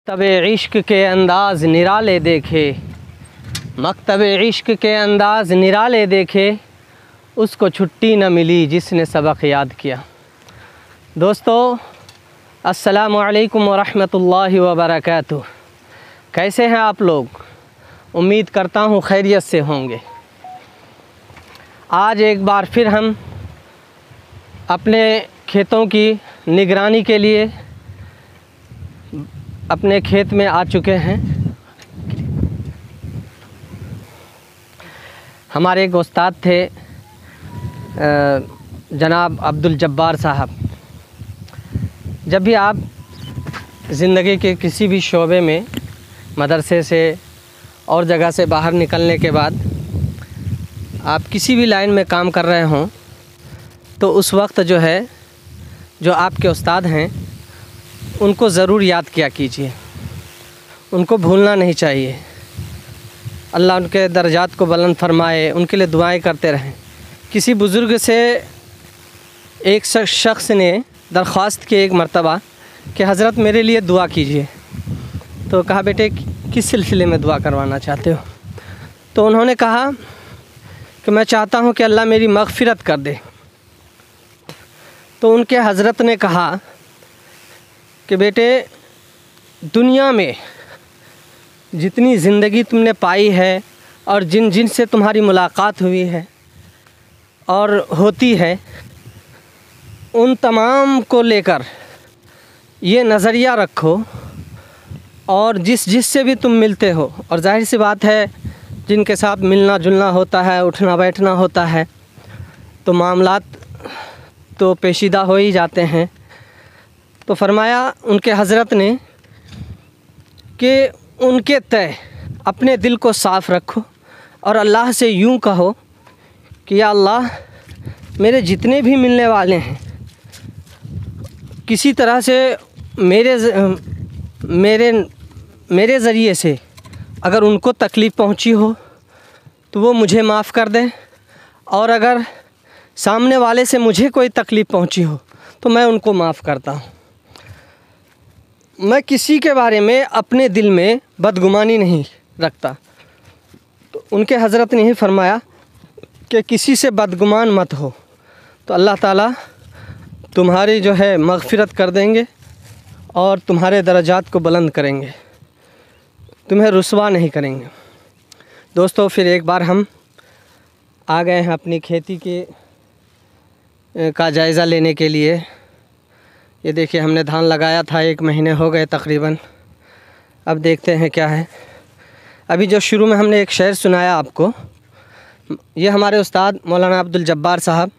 मकतब इश्क के अंदाज़ निराले देखे, मकतब इश्क के अंदाज़ निराले देखे, उसको छुट्टी न मिली जिसने सबक याद किया। दोस्तों अस्सलामु अलैकुम वरहमतुल्लाहि वबरकातुह। कैसे हैं आप लोग? उम्मीद करता हूँ खैरियत से होंगे। आज एक बार फिर हम अपने खेतों की निगरानी के लिए अपने खेत में आ चुके हैं। हमारे एक उस्ताद थे जनाब अब्दुल जब्बार साहब। जब भी आप ज़िंदगी के किसी भी शोबे में मदरसे से और जगह से बाहर निकलने के बाद आप किसी भी लाइन में काम कर रहे हों, तो उस वक्त जो है जो आपके उस्ताद हैं उनको ज़रूर याद किया कीजिए, उनको भूलना नहीं चाहिए। अल्लाह उनके दर्जात को बुलंद फरमाए, उनके लिए दुआएं करते रहें। किसी बुज़ुर्ग से एक शख्स ने दरख्वास्त की एक मर्तबा कि हज़रत मेरे लिए दुआ कीजिए। तो कहा बेटे किस सिलसिले में दुआ करवाना चाहते हो? तो उन्होंने कहा कि मैं चाहता हूँ कि अल्लाह मेरी मग़फ़िरत कर दे। तो उनके हज़रत ने कहा कि बेटे दुनिया में जितनी ज़िंदगी तुमने पाई है और जिन जिन से तुम्हारी मुलाकात हुई है और होती है, उन तमाम को लेकर ये नज़रिया रखो, और जिस से भी तुम मिलते हो, और जाहिर सी बात है जिनके साथ मिलना जुलना होता है, उठना बैठना होता है, तो मामलात तो पेचीदा हो ही जाते हैं। तो फरमाया उनके हज़रत ने कि उनके तय अपने दिल को साफ़ रखो और अल्लाह से यूँ कहो कि या अल्लाह मेरे जितने भी मिलने वाले हैं, किसी तरह से मेरे ज़रिए से अगर उनको तकलीफ़ पहुंची हो तो वो मुझे माफ़ कर दें, और अगर सामने वाले से मुझे कोई तकलीफ़ पहुंची हो तो मैं उनको माफ़ करता हूँ। मैं किसी के बारे में अपने दिल में बदगुमानी नहीं रखता। तो उनके हज़रत ने ही फरमाया कि किसी से बदगुमान मत हो, तो अल्लाह ताला तुम्हारी जो है मग़फ़िरत कर देंगे और तुम्हारे दर्जात को बुलंद करेंगे, तुम्हें रुसवा नहीं करेंगे। दोस्तों फिर एक बार हम आ गए हैं अपनी खेती का जायज़ा लेने के लिए। ये देखिए हमने धान लगाया था, 1 महीने हो गए तकरीबन। अब देखते हैं क्या है। अभी जो शुरू में हमने एक शेर सुनाया आपको, ये हमारे उस्ताद मौलाना अब्दुल जब्बार साहब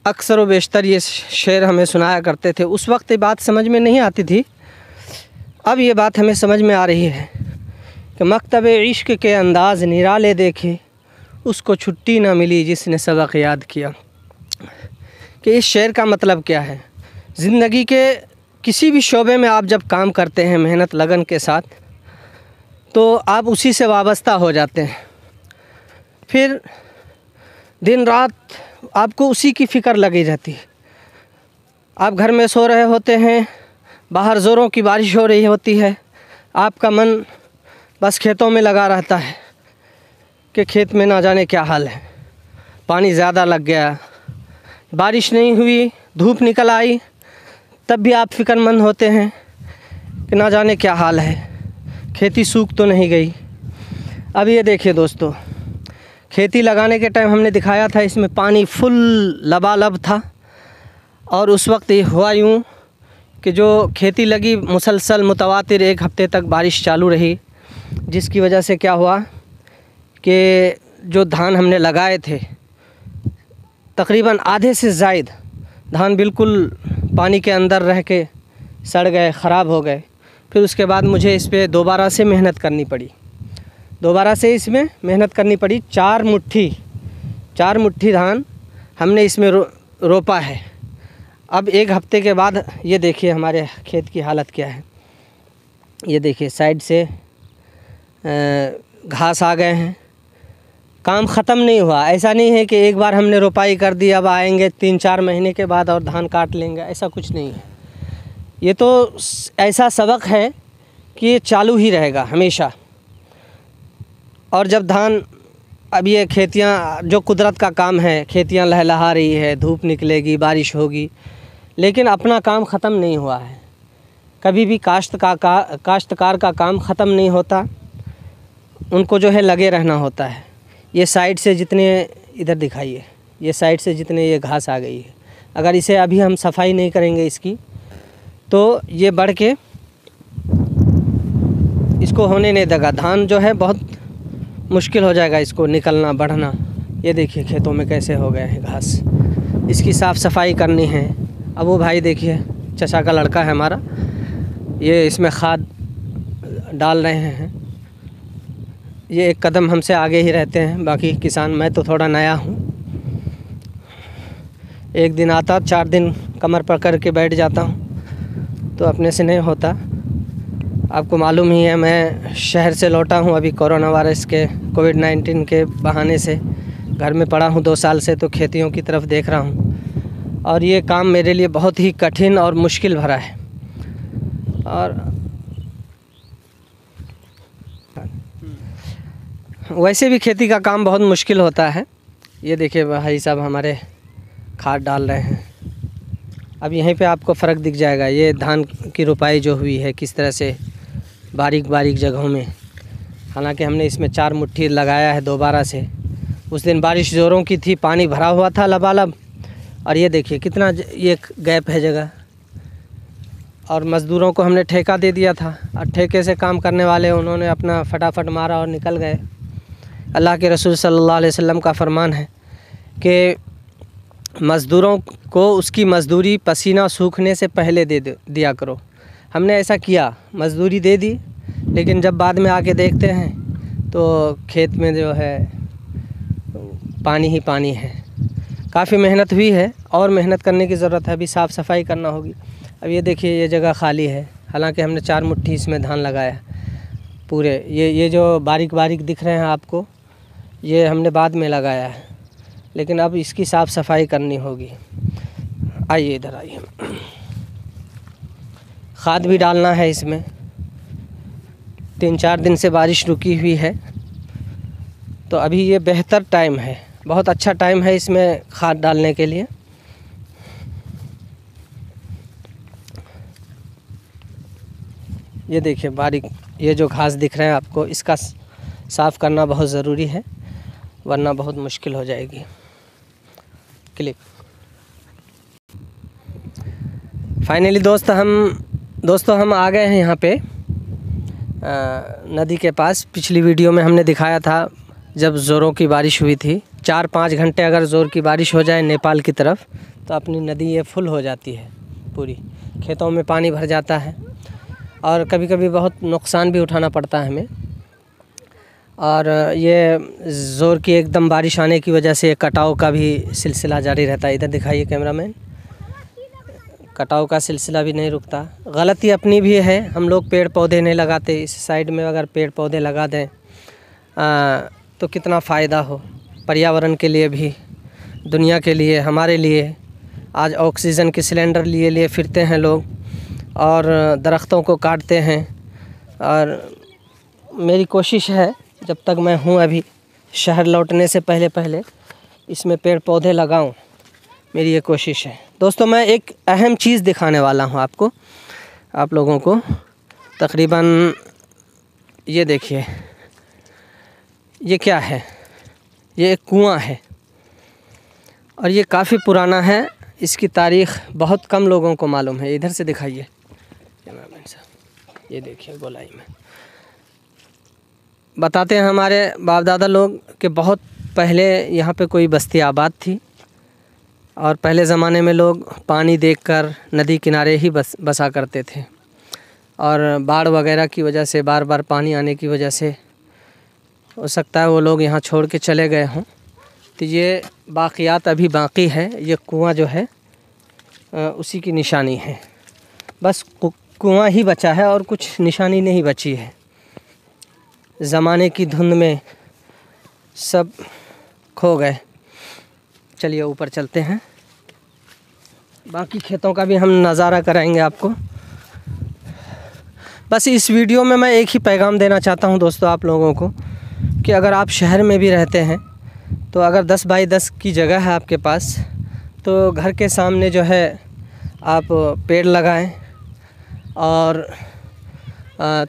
अक्सर व बेशतर ये शेर हमें सुनाया करते थे। उस वक्त ये बात समझ में नहीं आती थी, अब ये बात हमें समझ में आ रही है कि मकतब इश्क के अंदाज़ निराले देखे, उसको छुट्टी ना मिली जिसने सबक याद किया। कि इस शेर का मतलब क्या है? ज़िंदगी के किसी भी शोबे में आप जब काम करते हैं मेहनत लगन के साथ, तो आप उसी से वाबस्ता हो जाते हैं। फिर दिन रात आपको उसी की फ़िक्र लगी रहती है। आप घर में सो रहे होते हैं, बाहर ज़ोरों की बारिश हो रही होती है, आपका मन बस खेतों में लगा रहता है कि खेत में ना जाने क्या हाल है, पानी ज़्यादा लग गया, बारिश नहीं हुई, धूप निकल आई, तब भी आप फ़िक्रमंद होते हैं कि ना जाने क्या हाल है, खेती सूख तो नहीं गई। अब ये देखिए दोस्तों, खेती लगाने के टाइम हमने दिखाया था, इसमें पानी फुल लबालब था, और उस वक्त ये हुआ यूँ कि जो खेती लगी मुसलसल मुतवातिर 1 हफ़्ते तक बारिश चालू रही, जिसकी वजह से क्या हुआ कि जो धान हमने लगाए थे तकरीबन आधे से ज़ायद धान बिल्कुल पानी के अंदर रह के सड़ गए, ख़राब हो गए। फिर उसके बाद मुझे इस पे दोबारा से मेहनत करनी पड़ी, इसमें मेहनत करनी पड़ी। 4 मुट्ठी धान हमने इसमें रोपा है। अब 1 हफ़्ते के बाद ये देखिए हमारे खेत की हालत क्या है। ये देखिए साइड से घास आ गए हैं। काम ख़त्म नहीं हुआ। ऐसा नहीं है कि एक बार हमने रोपाई कर दी अब आएंगे 3-4 महीने के बाद और धान काट लेंगे, ऐसा कुछ नहीं है। ये तो ऐसा सबक है कि ये चालू ही रहेगा हमेशा। और जब धान, अब ये खेतियाँ जो कुदरत का काम है, खेतियाँ लहलहा रही है, धूप निकलेगी, बारिश होगी, लेकिन अपना काम ख़त्म नहीं हुआ है। कभी भी काश्तकार का काम ख़त्म नहीं होता, उनको जो है लगे रहना होता है। ये साइड से जितने, इधर दिखाइए, ये साइड से जितने ये घास आ गई है, अगर इसे अभी हम सफाई नहीं करेंगे इसकी, तो ये बढ़ के इसको होने नहीं देगा। धान जो है बहुत मुश्किल हो जाएगा इसको निकलना, बढ़ना। ये देखिए खेतों में कैसे हो गए हैं घास, इसकी साफ़ सफाई करनी है। अब वो भाई देखिए, चचा का लड़का है हमारा, ये इसमें खाद डाल रहे हैं। ये एक कदम हमसे आगे ही रहते हैं बाकी किसान। मैं तो थोड़ा नया हूँ, एक दिन आता, 4 दिन कमर पकड़ के बैठ जाता हूँ, तो अपने से नहीं होता। आपको मालूम ही है, मैं शहर से लौटा हूँ अभी कोरोना वायरस के, कोविड-19 के बहाने से घर में पड़ा हूँ 2 साल से, तो खेतियों की तरफ देख रहा हूँ। और ये काम मेरे लिए बहुत ही कठिन और मुश्किल भरा है। और वैसे भी खेती का काम बहुत मुश्किल होता है। ये देखिए भाई साहब हमारे खाद डाल रहे हैं। अब यहीं पे आपको फ़र्क दिख जाएगा, ये धान की रुपाई जो हुई है किस तरह से बारीक बारीक जगहों में। हालांकि हमने इसमें 4 मुट्ठी लगाया है दोबारा से। उस दिन बारिश ज़ोरों की थी, पानी भरा हुआ था लबालब। और ये देखिए कितना ये गैप है जगह। और मज़दूरों को हमने ठेका दे दिया था, और ठेके से काम करने वाले उन्होंने अपना फटाफट मारा और निकल गए। अल्लाह के रसूल सल्लल्लाहु अलैहि वसल्लम का फरमान है कि मज़दूरों को उसकी मज़दूरी पसीना सूखने से पहले दिया करो। हमने ऐसा किया, मज़दूरी दे दी, लेकिन जब बाद में आके देखते हैं तो खेत में जो है पानी ही पानी है। काफ़ी मेहनत हुई है और मेहनत करने की ज़रूरत है, अभी साफ़ सफाई करना होगी। अब ये देखिए ये जगह खाली है, हालांकि हमने 4 मुट्ठी इसमें धान लगाया पूरे। ये जो बारीक बारीक दिख रहे हैं आपको, ये हमने बाद में लगाया है, लेकिन अब इसकी साफ़ सफाई करनी होगी। आइए इधर आइए, खाद भी डालना है इसमें। 3-4 दिन से बारिश रुकी हुई है, तो अभी ये बेहतर टाइम है, बहुत अच्छा टाइम है इसमें खाद डालने के लिए। ये देखिए बारीक, ये जो घास दिख रहे हैं आपको, इसका साफ़ करना बहुत ज़रूरी है, वरना बहुत मुश्किल हो जाएगी। क्लिक। फाइनली दोस्तों हम आ गए हैं यहाँ पे नदी के पास। पिछली वीडियो में हमने दिखाया था जब ज़ोरों की बारिश हुई थी। 4-5 घंटे अगर ज़ोर की बारिश हो जाए नेपाल की तरफ, तो अपनी नदी ये फुल हो जाती है पूरी, खेतों में पानी भर जाता है। और कभी कभी बहुत नुकसान भी उठाना पड़ता है हमें। और ये ज़ोर की एकदम बारिश आने की वजह से कटाव का भी सिलसिला जारी रहता है। इधर दिखाइए कैमरामैन, कटाव का सिलसिला भी नहीं रुकता। गलती अपनी भी है, हम लोग पेड़ पौधे नहीं लगाते। इस साइड में अगर पेड़ पौधे लगा दें तो कितना फ़ायदा हो पर्यावरण के लिए भी, दुनिया के लिए, हमारे लिए। आज ऑक्सीजन के सिलेंडर लिए फिरते हैं लोग और दरख्तों को काटते हैं। और मेरी कोशिश है, जब तक मैं हूँ अभी शहर लौटने से पहले इसमें पेड़ पौधे लगाऊं, मेरी ये कोशिश है। दोस्तों मैं एक अहम चीज़ दिखाने वाला हूँ आपको, आप लोगों को। तकरीबन ये देखिए, ये क्या है, ये एक कुआं है और ये काफ़ी पुराना है। इसकी तारीख़ बहुत कम लोगों को मालूम है। इधर से दिखाइए कैमरामैन साहब, ये देखिए गोलाई में। बताते हैं हमारे बाप दादा लोग कि बहुत पहले यहाँ पे कोई बस्ती आबाद थी और पहले ज़माने में लोग पानी देखकर नदी किनारे ही बसा करते थे। और बाढ़ वगैरह की वजह से, बार बार पानी आने की वजह से, हो सकता है वो लोग यहाँ छोड़ के चले गए हों। तो ये बाक़ियात अभी बाकी है। ये कुआं जो है उसी की निशानी है, बस कुआं ही बचा है और कुछ निशानी नहीं बची है। ज़माने की धुंध में सब खो गए। चलिए ऊपर चलते हैं, बाकी खेतों का भी हम नज़ारा कराएंगे आपको। बस इस वीडियो में मैं एक ही पैगाम देना चाहता हूं दोस्तों आप लोगों को कि अगर आप शहर में भी रहते हैं तो अगर 10 बाई 10 की जगह है आपके पास तो घर के सामने जो है आप पेड़ लगाएं और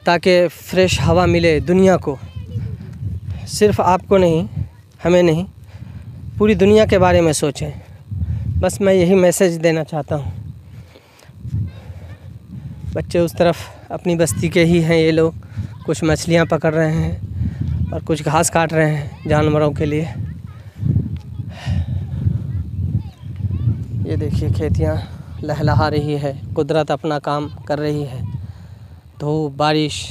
ताकि फ्रेश हवा मिले दुनिया को, सिर्फ़ आपको नहीं, हमें नहीं, पूरी दुनिया के बारे में सोचें। बस मैं यही मैसेज देना चाहता हूँ। बच्चे उस तरफ अपनी बस्ती के ही हैं, ये लोग कुछ मछलियाँ पकड़ रहे हैं और कुछ घास काट रहे हैं जानवरों के लिए। ये देखिए खेतियाँ लहलहा रही है, कुदरत अपना काम कर रही है। धूप, बारिश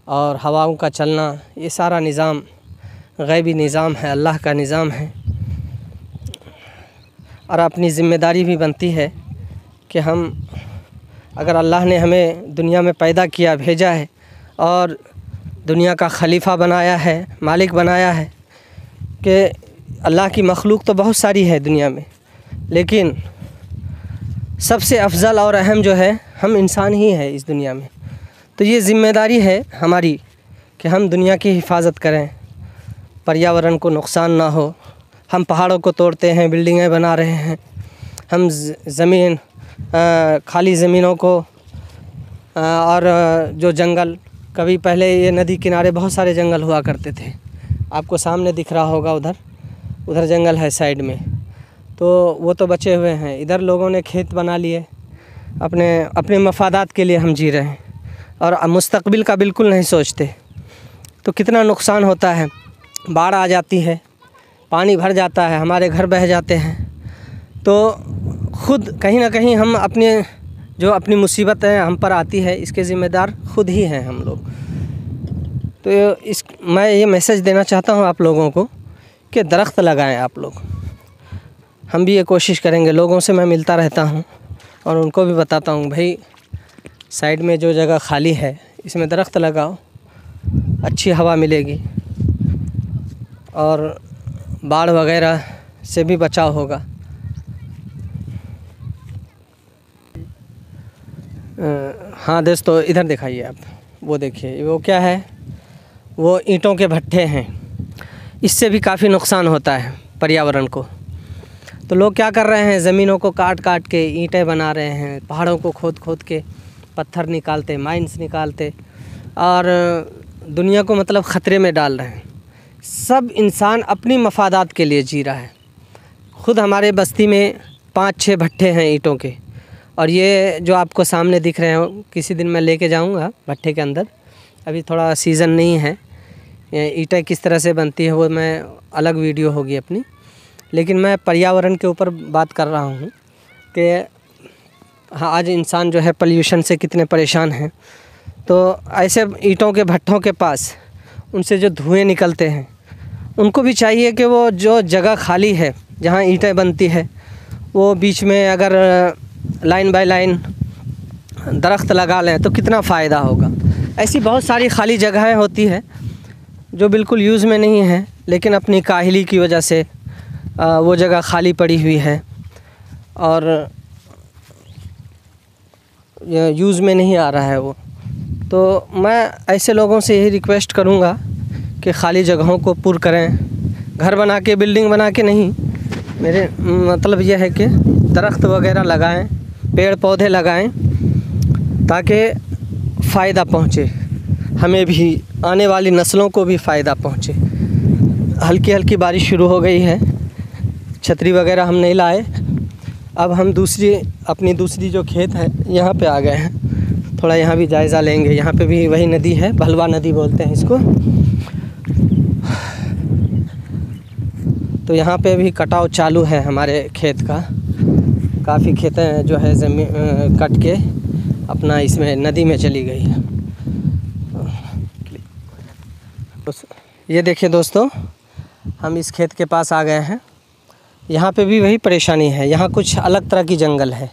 और हवाओं का चलना, ये सारा निज़ाम गैबी निज़ाम है, अल्लाह का निज़ाम है। और अपनी ज़िम्मेदारी भी बनती है कि हम, अगर अल्लाह ने हमें दुनिया में पैदा किया, भेजा है और दुनिया का खलीफा बनाया है, मालिक बनाया है, कि अल्लाह की मखलूक तो बहुत सारी है दुनिया में, लेकिन सबसे अफजल और अहम जो है हम इंसान ही है इस दुनिया में। तो ये ज़िम्मेदारी है हमारी कि हम दुनिया की हिफाजत करें, पर्यावरण को नुकसान ना हो। हम पहाड़ों को तोड़ते हैं, बिल्डिंगें बना रहे हैं, हम ज़मीन, खाली ज़मीनों को और जो जंगल, कभी पहले ये नदी किनारे बहुत सारे जंगल हुआ करते थे, आपको सामने दिख रहा होगा, उधर जंगल है साइड में, तो वो तो बचे हुए हैं। इधर लोगों ने खेत बना लिए, अपने मफादात के लिए हम जी रहे हैं और मुस्तकबिल का बिल्कुल नहीं सोचते। तो कितना नुकसान होता है, बाढ़ आ जाती है, पानी भर जाता है, हमारे घर बह जाते हैं, तो ख़ुद कहीं ना कहीं हम अपनी मुसीबत है हम पर आती है, इसके ज़िम्मेदार ख़ुद ही हैं हम लोग। तो मैं ये मैसेज देना चाहता हूँ आप लोगों को कि दरख्त लगाएं आप लोग। हम भी ये कोशिश करेंगे, लोगों से मैं मिलता रहता हूँ और उनको भी बताता हूँ, भाई साइड में जो जगह खाली है इसमें दरख्त लगाओ, अच्छी हवा मिलेगी और बाढ़ वगैरह से भी बचाव होगा। हाँ दोस्तों, इधर दिखाइए आप, वो देखिए, वो क्या है, वो ईंटों के भट्ठे हैं। इससे भी काफ़ी नुकसान होता है पर्यावरण को। तो लोग क्या कर रहे हैं, ज़मीनों को काट काट के ईंटें बना रहे हैं, पहाड़ों को खोद खोद के पत्थर निकालते, माइंस निकालते और दुनिया को मतलब ख़तरे में डाल रहे हैं। सब इंसान अपनी मफादात के लिए जी रहा है। ख़ुद हमारे बस्ती में 5-6 भट्ठे हैं ईंटों के, और ये जो आपको सामने दिख रहे हैं, किसी दिन मैं लेके जाऊंगा भट्ठे के अंदर। अभी थोड़ा सीज़न नहीं है, ईंटें किस तरह से बनती है वो मैं अलग वीडियो होगी अपनी, लेकिन मैं पर्यावरण के ऊपर बात कर रहा हूँ कि हाँ, आज इंसान जो है पोल्यूशन से कितने परेशान हैं। तो ऐसे ईंटों के भट्ठों के पास उनसे जो धुएँ निकलते हैं, उनको भी चाहिए कि वो जो जगह खाली है जहाँ ईंटें बनती है, वो बीच में अगर लाइन बाय लाइन दरख्त लगा लें तो कितना फ़ायदा होगा। ऐसी बहुत सारी खाली जगहें होती है जो बिल्कुल यूज़ में नहीं है, लेकिन अपनी काहिली की वजह से वो जगह खाली पड़ी हुई है और यूज़ में नहीं आ रहा है वो। तो मैं ऐसे लोगों से यही रिक्वेस्ट करूँगा कि खाली जगहों को पुर करें, घर बना के, बिल्डिंग बना के नहीं, मेरे मतलब यह है कि दरख्त वगैरह लगाएं, पेड़ पौधे लगाएं, ताकि फ़ायदा पहुँचे हमें भी, आने वाली नस्लों को भी फ़ायदा पहुँचे। हल्की हल्की बारिश शुरू हो गई है, छतरी वगैरह हम नहीं लाए। अब हम अपनी दूसरी जो खेत है यहाँ पे आ गए हैं, थोड़ा यहाँ भी जायज़ा लेंगे। यहाँ पे भी वही नदी है, भलवा नदी बोलते हैं इसको। तो यहाँ पे भी कटाव चालू है हमारे खेत का, काफ़ी खेतें जो है ज़मीन कट के अपना इसमें नदी में चली गई है। ये देखिए दोस्तों, हम इस खेत के पास आ गए हैं। यहाँ पे भी वही परेशानी है, यहाँ कुछ अलग तरह की जंगल है,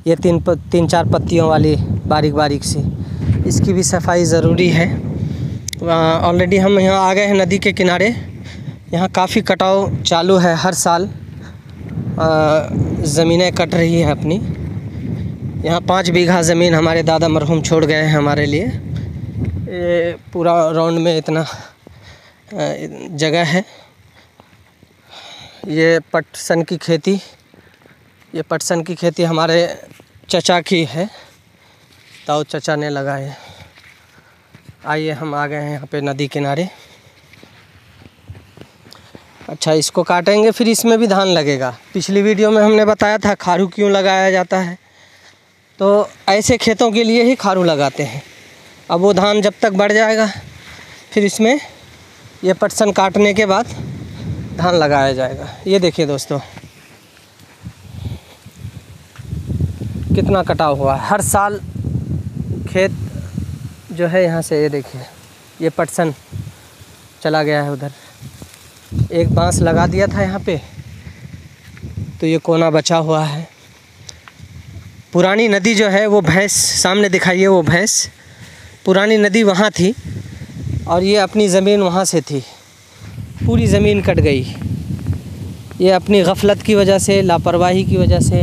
ये 3-4 पत्तियों वाली बारीक बारीक सी, इसकी भी सफाई ज़रूरी है। ऑलरेडी हम यहाँ आ गए हैं नदी के किनारे। यहाँ काफ़ी कटाव चालू है, हर साल ज़मीनें कट रही हैं अपनी। यहाँ 5 बीघा ज़मीन हमारे दादा मरहूम छोड़ गए हैं हमारे लिए। ये पूरा राउंड में इतना जगह है। ये पटसन की खेती हमारे चचा की है, ताऊ चचा ने लगाए। आइए हम आ गए हैं यहाँ पे नदी किनारे। अच्छा, इसको काटेंगे फिर इसमें भी धान लगेगा। पिछली वीडियो में हमने बताया था खारू क्यों लगाया जाता है, तो ऐसे खेतों के लिए ही खारू लगाते हैं। अब वो धान जब तक बढ़ जाएगा फिर इसमें ये पटसन काटने के बाद धान लगाया जाएगा। ये देखिए दोस्तों कितना कटाव हुआ है। हर साल खेत जो है यहाँ से, ये देखिए ये पटसन चला गया है उधर। एक बांस लगा दिया था यहाँ पे, तो ये कोना बचा हुआ है। पुरानी नदी जो है वो भैंस सामने दिखाइए, वो भैंस पुरानी नदी वहाँ थी और ये अपनी ज़मीन वहाँ से थी। पूरी ज़मीन कट गई। ये अपनी गफलत की वजह से, लापरवाही की वजह से,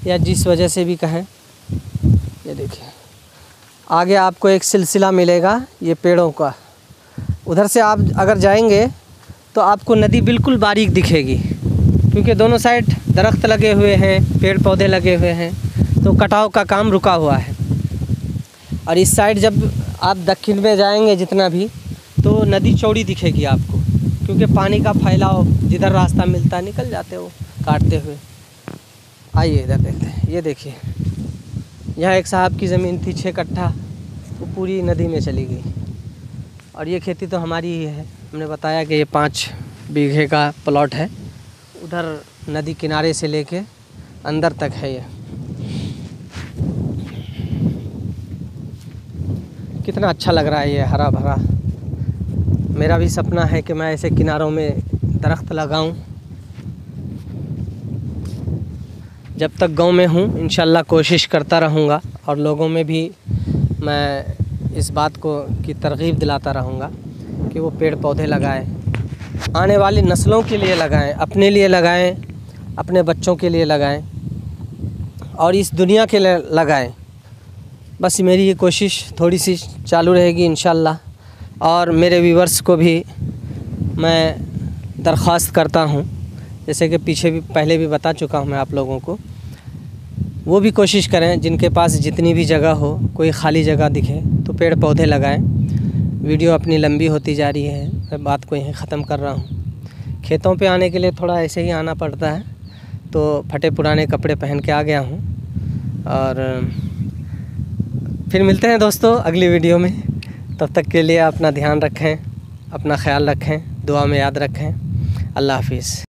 या जिस वजह से भी कहें। ये देखिए आगे आपको एक सिलसिला मिलेगा ये पेड़ों का। उधर से आप अगर जाएंगे तो आपको नदी बिल्कुल बारीक दिखेगी, क्योंकि दोनों साइड दरख्त लगे हुए हैं, पेड़ पौधे लगे हुए हैं, तो कटाव का काम रुका हुआ है। और इस साइड जब आप दक्षिण में जाएंगे जितना भी, तो नदी चौड़ी दिखेगी आपको, क्योंकि पानी का फैलाव जिधर रास्ता मिलता है निकल जाते हो काटते हुए। आइए इधर देखते हैं। ये देखिए यहाँ एक साहब की ज़मीन थी 6 कट्ठा, वो पूरी नदी में चली गई। और ये खेती तो हमारी ही है। हमने बताया कि ये 5 बीघे का प्लॉट है, उधर नदी किनारे से लेके अंदर तक है। ये कितना अच्छा लग रहा है, ये हरा भरा। मेरा भी सपना है कि मैं ऐसे किनारों में दरख्त लगाऊं। जब तक गांव में हूं इंशाल्लाह कोशिश करता रहूंगा, और लोगों में भी मैं इस बात को की तरगीब दिलाता रहूंगा कि वो पेड़ पौधे लगाएं, आने वाली नस्लों के लिए लगाएं, अपने लिए लगाएं, अपने बच्चों के लिए लगाएं, और इस दुनिया के लिए लगाएं। बस मेरी ये कोशिश थोड़ी सी चालू रहेगी इंशाल्लाह। और मेरे व्यूवर्स को भी मैं दरख्वास्त करता हूँ, जैसे कि पीछे भी पहले भी बता चुका हूँ मैं आप लोगों को, वो भी कोशिश करें जिनके पास जितनी भी जगह हो, कोई खाली जगह दिखे तो पेड़ पौधे लगाएं। वीडियो अपनी लंबी होती जा रही है, मैं बात को यहीं ख़त्म कर रहा हूँ। खेतों पे आने के लिए थोड़ा ऐसे ही आना पड़ता है, तो फटे पुराने कपड़े पहन के आ गया हूँ। और फिर मिलते हैं दोस्तों अगली वीडियो में। तब तक के लिए अपना ध्यान रखें, अपना ख्याल रखें, दुआ में याद रखें। अल्लाह हाफिज़।